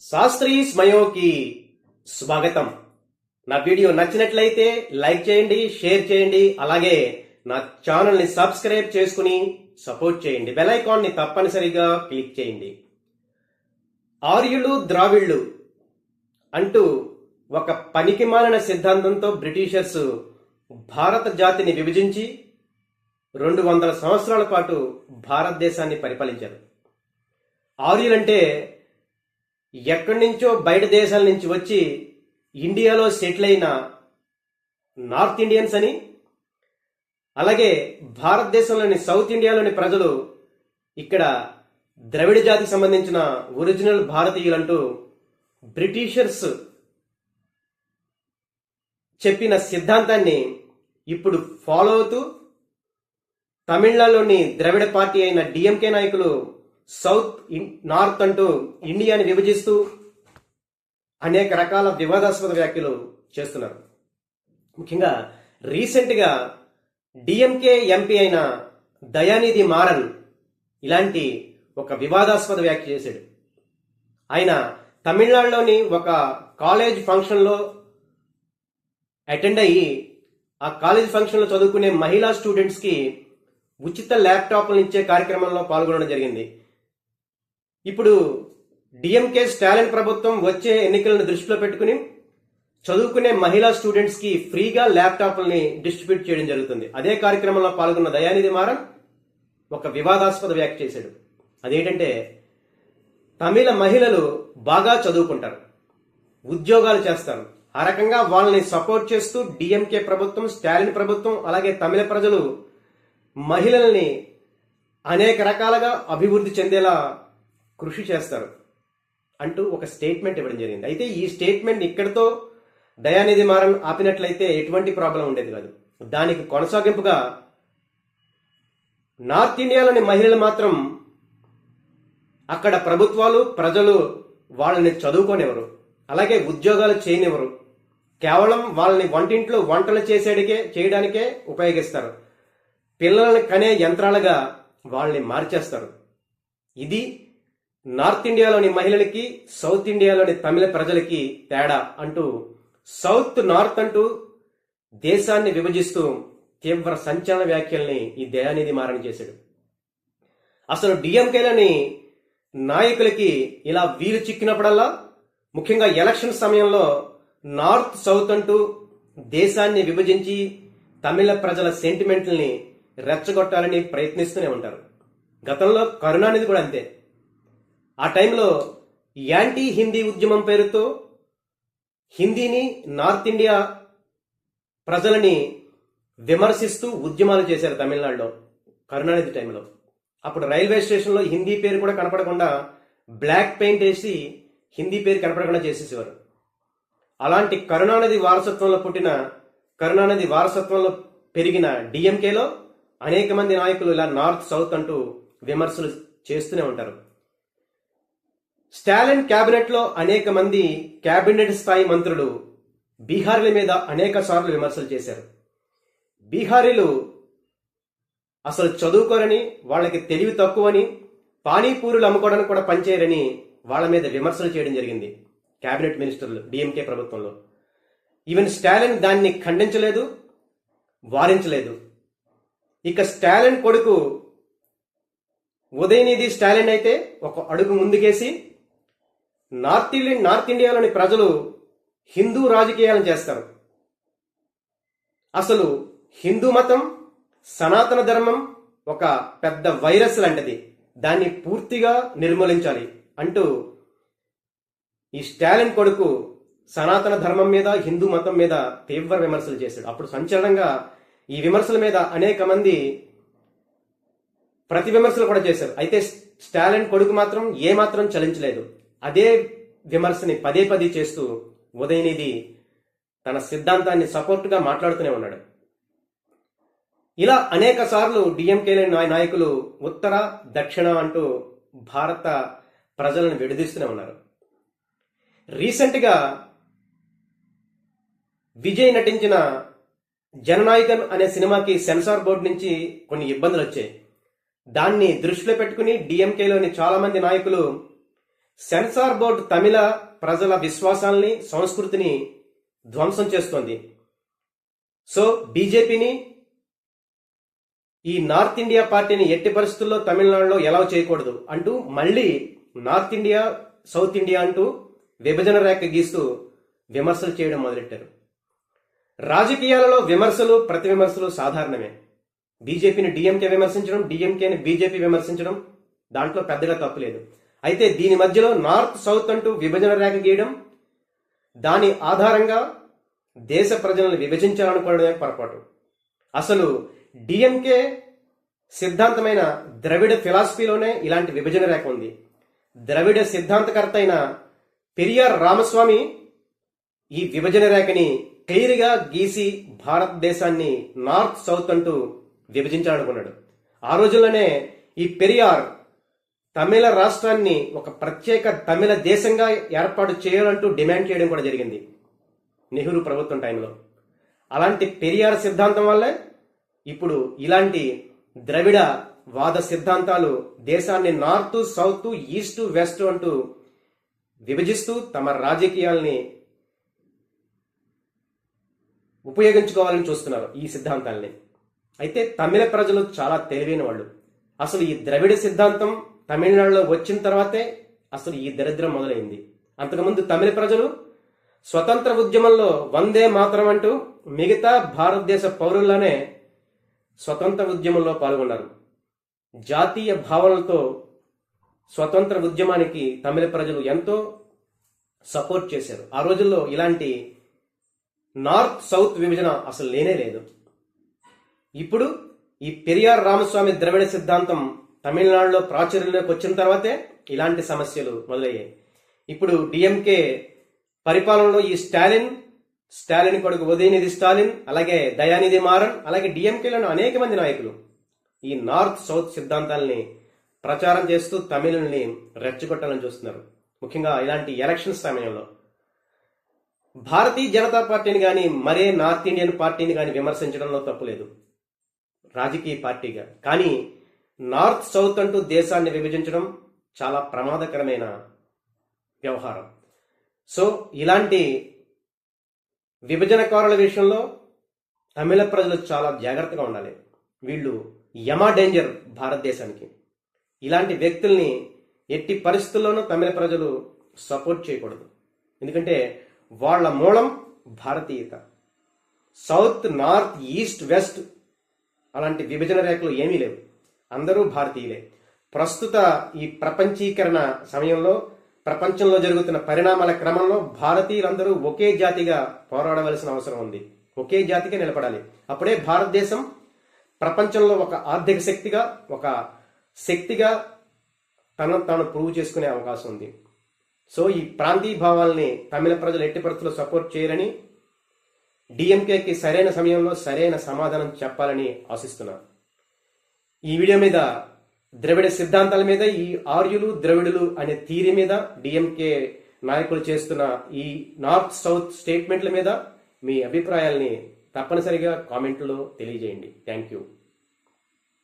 శాస్త్రీ స్మయోకి స్వాగతం. నా వీడియో నచ్చినట్లయితే లైక్ చేయండి, షేర్ చేయండి, అలాగే నా ఛానల్ ని సబ్స్క్రైబ్ చేసుకుని సపోర్ట్ చేయండి. బెల్ ఐకాన్ ని తప్పనిసరిగా క్లిక్ చేయండి. ఆర్యులు ద్రావిళ్లు అంటూ ఒక పనికిమాలిన సిద్ధాంతంతో బ్రిటిషర్స్ భారత జాతిని విభజించి 200 సంవత్సరాల పాటు భారతదేశాన్ని పరిపాలించారు. ఆర్యులంటే ఎక్కడి నుంచో బయట దేశాల నుంచి వచ్చి ఇండియాలో సెటిల్ అయిన నార్త్ ఇండియన్స్ అని, అలాగే భారతదేశంలోని సౌత్ ఇండియాలోని ప్రజలు ఇక్కడ ద్రవిడ జాతికి సంబంధించిన ఒరిజినల్ భారతీయులంటూ బ్రిటిషర్స్ చెప్పిన సిద్ధాంతాన్ని ఇప్పుడు ఫాలో అవుతూ తమిళనాడులోని ద్రవిడ పార్టీ అయిన డిఎంకే నాయకులు సౌత్ నార్త్ అంటూ ఇండియాని విభజిస్తూ అనేక రకాల వివాదాస్పద వ్యాఖ్యలు చేస్తున్నారు. ముఖ్యంగా రీసెంట్గా డిఎంకే ఎంపీ అయిన దయానిధి మారన్ ఇలాంటి ఒక వివాదాస్పద వ్యాఖ్య చేశాడు. ఆయన తమిళనాడులోని ఒక కాలేజ్ ఫంక్షన్లో అటెండ్ అయ్యి ఆ కాలేజ్ ఫంక్షన్లో చదువుకునే మహిళా స్టూడెంట్స్కి ఉచిత ల్యాప్టాప్లు ఇచ్చే కార్యక్రమంలో పాల్గొనడం జరిగింది. ఇప్పుడు డిఎంకే స్టాలిన్ ప్రభుత్వం వచ్చే ఎన్నికలను దృష్టిలో పెట్టుకుని చదువుకునే మహిళా స్టూడెంట్స్ కి ఫ్రీగా ల్యాప్టాప్లని డిస్ట్రిబ్యూట్ చేయడం జరుగుతుంది. అదే కార్యక్రమంలో పాల్గొన్న దయానిధి మారన్ ఒక వివాదాస్పద వ్యాఖ్య చేశాడు. అదేంటంటే, తమిళ మహిళలు బాగా చదువుకుంటారు, ఉద్యోగాలు చేస్తారు, ఆ రకంగా వాళ్ళని సపోర్ట్ చేస్తూ డిఎంకే ప్రభుత్వం, స్టాలిన్ ప్రభుత్వం, అలాగే తమిళ ప్రజలు మహిళల్ని అనేక రకాలుగా అభివృద్ధి చెందేలా కృషి చేస్తారు అంటూ ఒక స్టేట్మెంట్ ఇవ్వడం జరిగింది. అయితే ఈ స్టేట్మెంట్ ఇక్కడితో దయానిధి మారన్ ఆపినట్లయితే ఎటువంటి ప్రాబ్లం ఉండేది కాదు. దానికి కొనసాగింపుగా నార్త్ ఇండియాలోని మహిళలు మాత్రం అక్కడ ప్రభుత్వాలు, ప్రజలు వాళ్ళని చదువుకోనివ్వరు, అలాగే ఉద్యోగాలు చేయనివ్వరు, కేవలం వాళ్ళని వంటింట్లో వంటలు చేయడానికే ఉపయోగిస్తారు, పిల్లల్ని కనే యంత్రాలుగా వాళ్ళని మార్చేస్తారు. ఇది నార్త్ ఇండియాలోని మహిళలకి, సౌత్ ఇండియాలోని తమిళ ప్రజలకి తేడా అంటూ సౌత్ నార్త్ అంటూ దేశాన్ని విభజిస్తూ తీవ్ర సంచలన వ్యాఖ్యల్ని ఈ దయానిధి మారన్ చేశాడు. అసలు డిఎంకేలోని నాయకులకి ఇలా వీలు చిక్కినప్పుడల్లా, ముఖ్యంగా ఎలక్షన్ సమయంలో నార్త్ సౌత్ అంటూ దేశాన్ని విభజించి తమిళ ప్రజల సెంటిమెంట్లని రెచ్చగొట్టాలని ప్రయత్నిస్తూనే ఉంటారు. గతంలో కరుణానిధి కూడా అంతే. ఆ టైంలో యాంటీ హిందీ ఉద్యమం పేరుతో హిందీని, నార్త్ ఇండియా ప్రజలని విమర్శిస్తూ ఉద్యమాలు చేశారు తమిళనాడులో కరుణానిధి టైంలో. అప్పుడు రైల్వే స్టేషన్లో హిందీ పేరు కూడా కనపడకుండా బ్లాక్ పెయింట్ వేసి హిందీ పేరు కనపడకుండా చేసేసేవారు. అలాంటి కరుణానిధి వారసత్వంలో పెరిగిన డిఎంకేలో అనేక మంది నాయకులు ఇలా నార్త్ సౌత్ అంటూ విమర్శలు చేస్తూనే ఉంటారు. స్టాలిన్ క్యాబినెట్ లో అనేక మంది క్యాబినెట్ స్థాయి మంత్రులు బీహారీల మీద అనేక సార్లు విమర్శలు చేశారు. బీహారీలు అసలు చదువుకోరని, వాళ్ళకి తెలివి తక్కువని, పానీపూరులు అమ్ముకోవడానికి కూడా పనిచేయరని వాళ్ళ మీద విమర్శలు చేయడం జరిగింది క్యాబినెట్ మినిస్టర్లు డిఎంకే ప్రభుత్వంలో. ఈవెన్ స్టాలిన్ దాన్ని ఖండించలేదు, వారించలేదు. ఇక స్టాలిన్ కొడుకు ఉదయనిధి స్టాలిన్ అయితే ఒక అడుగు ముందుకేసి నార్త్ ఇండియాలోని ప్రజలు హిందూ రాజకీయాలను చేస్తారు, అసలు హిందూ మతం, సనాతన ధర్మం ఒక పెద్ద వైరస్ లాంటిది, దాన్ని పూర్తిగా నిర్మూలించాలి అంటూ ఈ స్టాలిన్ కొడుకు సనాతన ధర్మం మీద, హిందూ మతం మీద తీవ్ర విమర్శలు చేశాడు. అప్పుడు సంచలనంగా ఈ విమర్శల మీద అనేక మంది ప్రతి విమర్శలు కూడా చేశారు. అయితే స్టాలిన్ కొడుకు మాత్రం ఏమాత్రం చలించలేదు. అదే విమర్శని పదే పదే చేస్తూ ఉదయనిధి తన సిద్ధాంతాన్ని సపోర్టుగా మాట్లాడుతూనే ఉన్నాడు. ఇలా అనేక సార్లు డిఎంకే నాయకులు ఉత్తర, దక్షిణ అంటూ భారత ప్రజలను విడదీస్తూనే ఉన్నారు. రీసెంట్గా విజయ్ నటించిన జననాయకన్ అనే సినిమాకి సెన్సార్ బోర్డు నుంచి కొన్ని ఇబ్బందులు వచ్చాయి. దాన్ని దృష్టిలో పెట్టుకుని డిఎంకేలోని చాలా మంది నాయకులు సెన్సార్ బోర్డు తమిళ ప్రజల విశ్వాసాల్ని, సంస్కృతిని ధ్వంసం చేస్తోంది. సో బీజేపీని, ఈ నార్త్ ఇండియా పార్టీని ఎట్టి పరిస్థితుల్లో తమిళనాడులో ఎలా చేయకూడదు అంటూ మళ్ళీ నార్త్ ఇండియా, సౌత్ ఇండియా అంటూ విభజన రేఖ గీస్తూ విమర్శలు చేయడం మొదలెట్టారు. రాజకీయాలలో విమర్శలు, ప్రతి విమర్శలు సాధారణమే. బీజేపీని డిఎంకే విమర్శించడం, డిఎంకేని బీజేపీ విమర్శించడం, దాంట్లో పెద్దగా తప్పు లేదు. అయితే దీని మధ్యలో నార్త్ సౌత్ అంటూ విభజన రేఖ గీయడం, దాని ఆధారంగా దేశ ప్రజలను విభజించాలనుకోవడమే పొరపాటు. అసలు డిఎంకే సిద్ధాంతమైన ద్రవిడ ఫిలాసఫీలోనే ఇలాంటి విభజన రేఖ ఉంది. ద్రవిడ సిద్ధాంతకర్త అయిన పెరియార్ రామస్వామి ఈ విభజన రేఖని క్లియర్గా గీసి భారతదేశాన్ని నార్త్ సౌత్ అంటూ విభజించాలనుకున్నాడు. ఆ రోజుల్లోనే ఈ పెరియార్ తమిళ రాష్ట్రాన్ని ఒక ప్రత్యేక తమిళ దేశంగా ఏర్పాటు చేయాలంటూ డిమాండ్ చేయడం కూడా జరిగింది నెహ్రూ ప్రభుత్వం టైంలో. అలాంటి పెరియార్ సిద్ధాంతం వల్లే ఇప్పుడు ఇలాంటి ద్రవిడ వాద సిద్ధాంతాలు దేశాన్ని నార్త్ సౌత్ ఈస్ట్ వెస్ట్ అంటూ విభజిస్తూ తమ రాజకీయాల్ని ఉపయోగించుకోవాలని చూస్తున్నారు ఈ సిద్ధాంతాల్ని. అయితే తమిళ ప్రజలు చాలా తెలివైన వాళ్ళు. అసలు ఈ ద్రవిడ సిద్ధాంతం తమిళనాడులో వచ్చిన తర్వాతే అసలు ఈ దరిద్రం మొదలైంది. అంతకుముందు తమిళ ప్రజలు స్వతంత్ర ఉద్యమంలో వందే మాతరం అంటూ మిగతా భారతదేశ పౌరుల్లానే స్వతంత్ర ఉద్యమంలో పాల్గొన్నారు. జాతీయ భావనలతో స్వతంత్ర ఉద్యమానికి తమిళ ప్రజలు ఎంతో సపోర్ట్ చేశారు. ఆ రోజుల్లో ఇలాంటి నార్త్ సౌత్ విభజన అసలు లేనే లేదు. ఇప్పుడు ఈ పెరియార్ రామస్వామి ద్రవిడ సిద్ధాంతం తమిళనాడులో ప్రాచుర్యంలోకి వచ్చిన తర్వాతే ఇలాంటి సమస్యలు మొదలయ్యాయి. ఇప్పుడు డిఎంకే పరిపాలనలో ఈ స్టాలిన్ కొడుకు ఉదయనిధి స్టాలిన్, అలాగే దయానిధి మారన్, అలాగే డిఎంకేలోని అనేక మంది నాయకులు ఈ నార్త్ సౌత్ సిద్ధాంతాలని ప్రచారం చేస్తూ తమిళుల్ని రెచ్చగొట్టాలని చూస్తున్నారు. ముఖ్యంగా ఇలాంటి ఎలక్షన్ సమయంలో భారతీయ జనతా పార్టీని కానీ మరే నార్త్ ఇండియన్ పార్టీని కానీ విమర్శించడంలో తప్పులేదు రాజకీయ పార్టీగా. కానీ నార్త్ సౌత్ అంటూ దేశాన్ని విభజించడం చాలా ప్రమాదకరమైన వ్యవహారం. సో ఇలాంటి విభజనకారుల విషయంలో తమిళ ప్రజలు చాలా జాగ్రత్తగా ఉండాలి. వీళ్ళు యమా డేంజర్ భారతదేశానికి. ఇలాంటి వ్యక్తుల్ని ఎట్టి పరిస్థితుల్లోనూ తమిళ ప్రజలు సపోర్ట్ చేయకూడదు. ఎందుకంటే వాళ్ళ మూలం భారతీయత. సౌత్, నార్త్, ఈస్ట్, వెస్ట్ అలాంటి విభజన రేఖలు ఏమీ లేవు. అందరూ భారతీయులే. ప్రస్తుత ఈ ప్రపంచీకరణ సమయంలో ప్రపంచంలో జరుగుతున్న పరిణామాల క్రమంలో భారతీయులందరూ ఒకే జాతిగా పోరాడవలసిన అవసరం ఉంది. ఒకే జాతిగా నిలబడాలి. అప్పుడే భారతదేశం ప్రపంచంలో ఒక ఆర్థిక శక్తిగా, ఒక శక్తిగా తనను తాను ప్రూవ్ చేసుకునే అవకాశం ఉంది. సో ఈ ప్రాంతీయ భావాల్ని తమిళ ప్రజలు ఎట్టి పరిస్థితుల్లో సపోర్ట్ చేయరని, డిఎంకేకి సరైన సమయంలో సరైన సమాధానం చెప్పాలని ఆశిస్తున్నారు. ఈ వీడియో మీద ద్రవిడ సిద్ధాంతాల మీద, ఈ ఆర్యులు ద్రవిడులు అనే థీరీ మీద, డిఎంకే నాయకులు చేస్తున్న ఈ నార్త్ సౌత్ స్టేట్మెంట్ల మీద మీ అభిప్రాయాల్ని తప్పనిసరిగా కామెంట్లో తెలియజేయండి. Thank you.